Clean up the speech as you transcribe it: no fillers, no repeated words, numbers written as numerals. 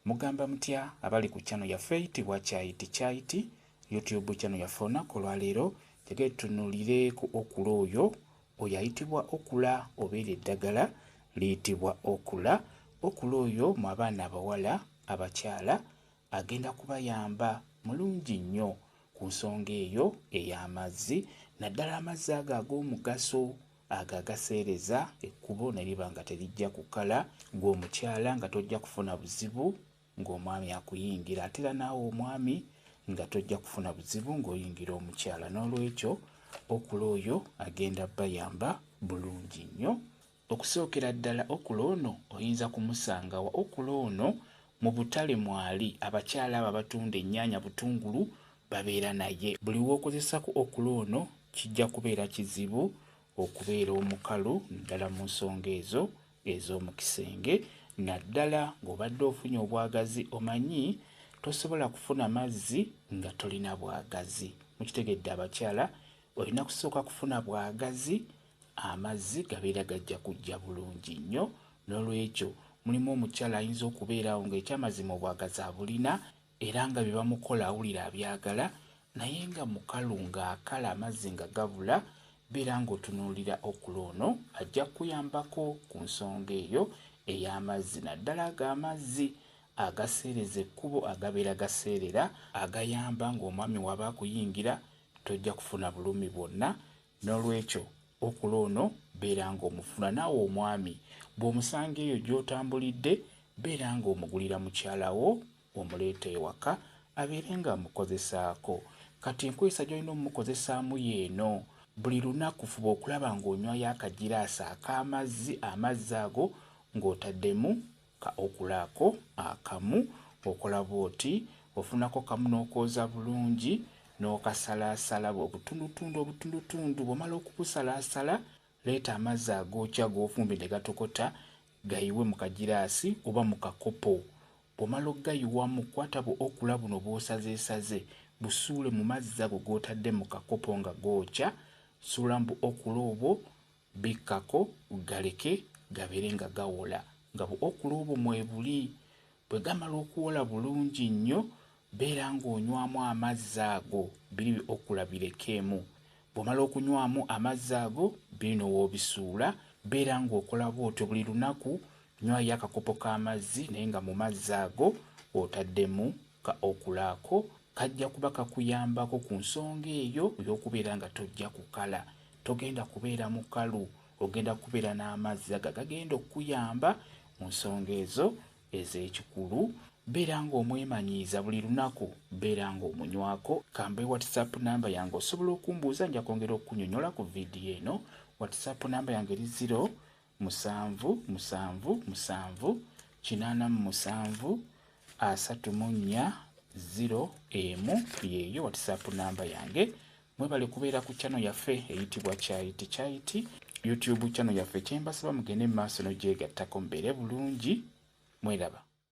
Mugamba mutya abali ku channel yaffe eyitibwa Kyaiti YouTube channel yaffe olunaku olwaleero tegere tutunuulire ku okula oyo ayitibwa okula obeera eddagala liyitibwa okula. Okula oyo mu abaana abawala abakyala agenda kubayamba mulungi nnyo ku nsonga eyo ey'amazzi, naddala amazzi ago ag'omugaso ago agaseereza ekkubo ne liba nga terijja kukala, ng'omukyala nga tojja kufuna buzibu ng'omwami akuyingira, ate era naawe omwami nga tojja kufuna buzibu ng'oyingira omukyala. N'olwekyo okula oyo agenda bayamba bulungi nnyo. Okusookera ddala okula ono oyinza kumusangawa okula ono mu butale mwali abakyala abo abatunda ennyaanya butungulu babeera naye. Buli w'okozesa ku okula ono kijja kubeera kizibu okubeera omukalu naddala mu nsonga ezo ez'omu kisenge, naddala ng'obadde ofunye obwagazi omanyi tosobola kufuna mazzi nga tolina bwagazi. Mukitegedde abakyala olina kusooka kufuna bwagazi, amazzi gabeera gajja kujja bulungi nnyo. N'olwekyo mulimu omukyala ayinza okubeerawo ng'ekyamazima obwagazi abulina era nga bye bamukola awulira abyagala, naye nga mukalu ng'akala amazzi nga gabula, beera ng'otunuulira okula ono ajja kuyambako ku nsonga eyo ey'amazzi, naddala ag'amazzi agaseereza ekkubo agabeera gaseerera agayamba ng'omwami waba akuyingira tojja kufuna bulumi bwonna. N'olwekyo okula ono beera ng'omufuna, naawe omwami bw'omusanga eyo gy'otambulidde beera ng'omugulira mukyalawo omuleeta ewaka abeere nga amukozesaako. Kati enkozesa gy'olina omumukozesaamu yeeno, buli lunaku fuba okulaba ng'onywayo akagiraasi ak'amazzi, amazzi ago ng'otaddemu ka okula ako akamu. Okola bw'oti, ofunako kamu n'okooza bulungi n'okasalaasala obutundutundu. Bw'omala okubusalaasala leeta amazzi agookya g'ofumbye ne gatokota gayiwe mu kagiraasi oba mu kakopo. Bw'omala okugayiwamu kwata bu okula buno bw'osazeesaze busuule mu mazzi ago g'otadde mu kakopo nga gookya, suula mu okula obwo bikkako galeke gabeere nga gawola, nga bu okula obwo mwebuli. Bwe gamala okuwola bulungi nnyo beera ng'onywamu amazzi ago, biri okula birekeemu. Bw'omala okunywamu amazzi ago bino w'obisuula, beera ng'okola bw'otyo buli lunaku. Nywayo akakopo k'amazzi naye nga mu mazzi ago otaddemu ka okula ako, kajja kuba kakuyambako ku nsonga eyo ey'okubeera nga tojja kukala, togenda kubeera mukalu, ogenda kubeera n'amazzi ago gagenda okuyamba mu nsonga ezo ez'ekikulu. Beera ng'omwemanyiiza buli lunaku, beera ng'omunywako. Kambe WhatsApp namba yange osobola okumbuuza, nja kwongera okunyonyola ku vidiyo eno. WhatsApp namba yange eri 0777373401 yeeyo WhatsApp namba yange. Mwebale kubeera ku channel yaffe eyitibwa Kyaiti YouTube channel yaffe. Kyembasaba mugende mu maaso n'ogyegattako mubeere bulungi. Mweraba.